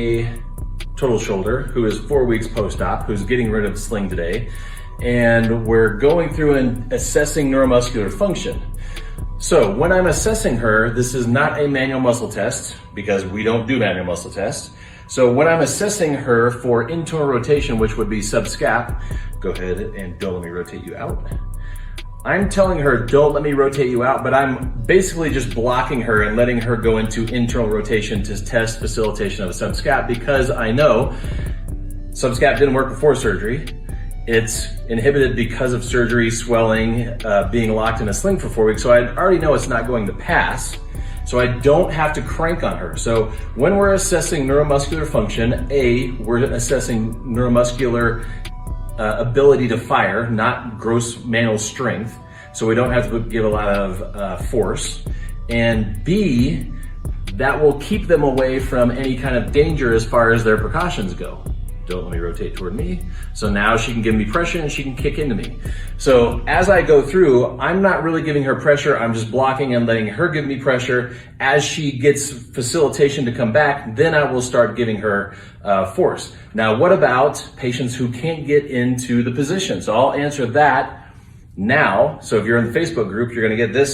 a total shoulder who is 4 weeks post-op, who's getting rid of the sling today, and we're going through and assessing neuromuscular function. So when I'm assessing her, this is not a manual muscle test because we don't do manual muscle tests. So when I'm assessing her for internal rotation, which would be subscap, go ahead and don't let me rotate you out. I'm telling her, don't let me rotate you out, but I'm basically just blocking her and letting her go into internal rotation to test facilitation of a subscap because I know subscap didn't work before surgery. It's inhibited because of surgery, swelling, being locked in a sling for 4 weeks. So I already know it's not going to pass. So I don't have to crank on her. So when we're assessing neuromuscular function, we're assessing neuromuscular ability to fire, not gross manual strength. So we don't have to give a lot of force. And B, that will keep them away from any kind of danger as far as their precautions go. Don't let me rotate toward me. So now she can give me pressure and she can kick into me. So as I go through, I'm not really giving her pressure. I'm just blocking and letting her give me pressure. As she gets facilitation to come back, then I will start giving her force. Now, what about patients who can't get into the position? So I'll answer that now. So if you're in the Facebook group, you're gonna get this